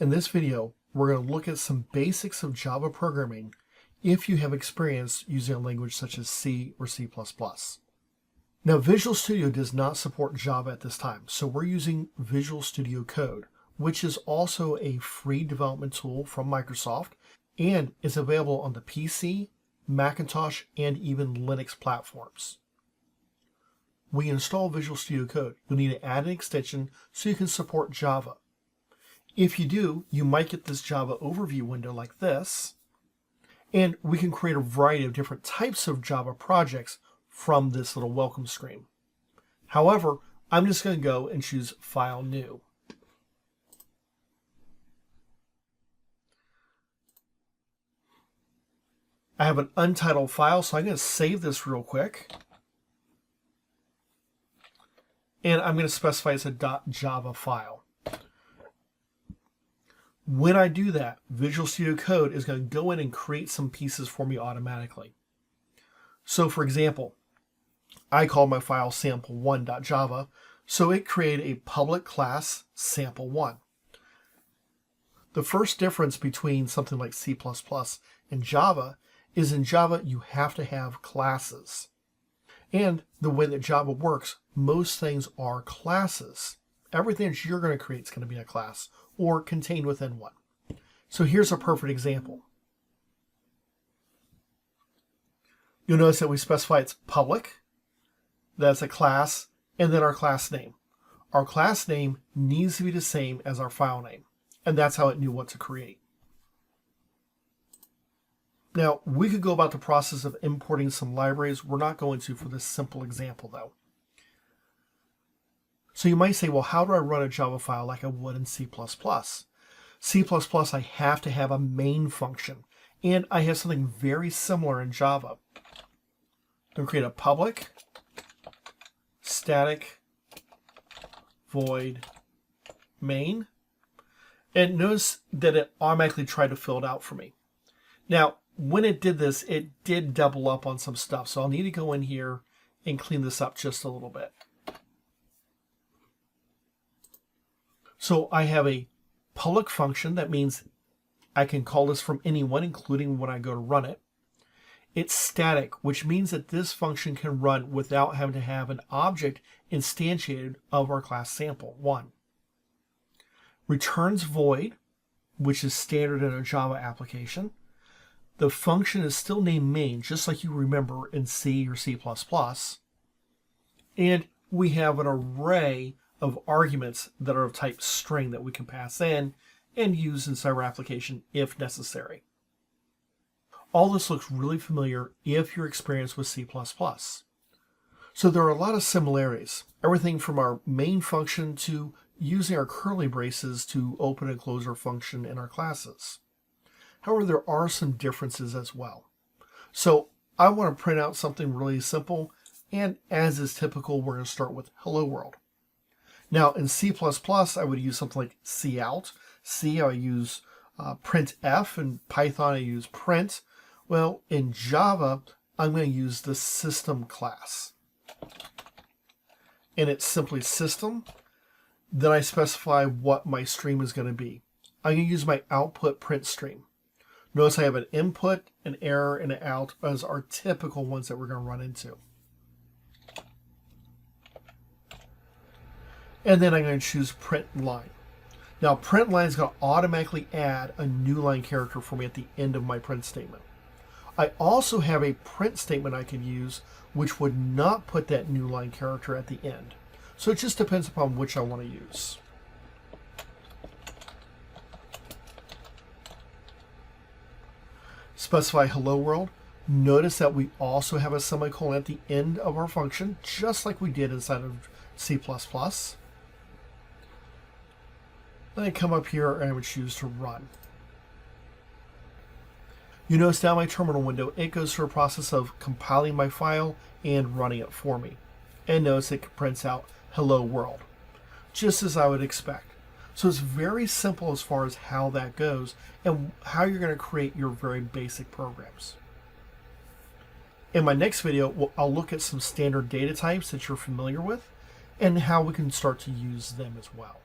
In this video, we're going to look at some basics of Java programming if you have experience using a language such as C or C++. Now, Visual Studio does not support Java at this time, so we're using Visual Studio Code, which is also a free development tool from Microsoft and is available on the PC, Macintosh, and even Linux platforms. When you install Visual Studio Code, you'll need to add an extension so you can support Java. If you do, you might get this Java overview window like this, and we can create a variety of different types of Java projects from this little welcome screen. However, I'm just going to go and choose File New. I have an untitled file, so I'm going to save this real quick. And I'm going to specify it's a .java file. When I do that, Visual Studio Code is going to go in and create some pieces for me automatically. So for example, I call my file sample1.java, so it created a public class sample1. The first difference between something like C++ and Java is in Java you have to have classes. And the way that Java works, most things are classes. Everything that you're going to create is going to be a class or contained within one. So here's a perfect example. You'll notice that we specify it's public, that's a class, and then our class name. Our class name needs to be the same as our file name, and that's how it knew what to create. Now, we could go about the process of importing some libraries. We're not going to for this simple example, though. So you might say, well, how do I run a Java file like I would in C++? C++, I have to have a main function, and I have something very similar in Java. I'm going to create a public, static, void, main, and notice that it automatically tried to fill it out for me. Now, when it did this, it did double up on some stuff, so I'll need to go in here and clean this up just a little bit. So I have a public function. That means I can call this from anyone, including when I go to run it. It's static, which means that this function can run without having to have an object instantiated of our class sample1. Returns void, which is standard in a Java application. The function is still named main, just like you remember in C or C++. And we have an array of arguments that are of type string that we can pass in and use inside our application if necessary. All this looks really familiar if you're experienced with C++. So there are a lot of similarities, everything from our main function to using our curly braces to open and close our function in our classes. However, there are some differences as well. So I want to print out something really simple, and as is typical, we're going to start with Hello World. Now, in C++, I would use something like cout. C, I use printf, and Python, I use print. Well, in Java, I'm going to use the system class. And it's simply system. Then I specify what my stream is going to be. I'm going to use my output print stream. Notice I have an input, an error, and an out as our typical ones that we're going to run into. And then I'm going to choose print line. Now, print line is going to automatically add a new line character for me at the end of my print statement. I also have a print statement I could use which would not put that new line character at the end. So it just depends upon which I want to use. Specify hello world. Notice that we also have a semicolon at the end of our function, just like we did inside of C++. Then I come up here and I would choose to run. You notice down my terminal window, it goes through a process of compiling my file and running it for me. And notice it prints out hello world, just as I would expect. So it's very simple as far as how that goes and how you're going to create your very basic programs. In my next video, I'll look at some standard data types that you're familiar with and how we can start to use them as well.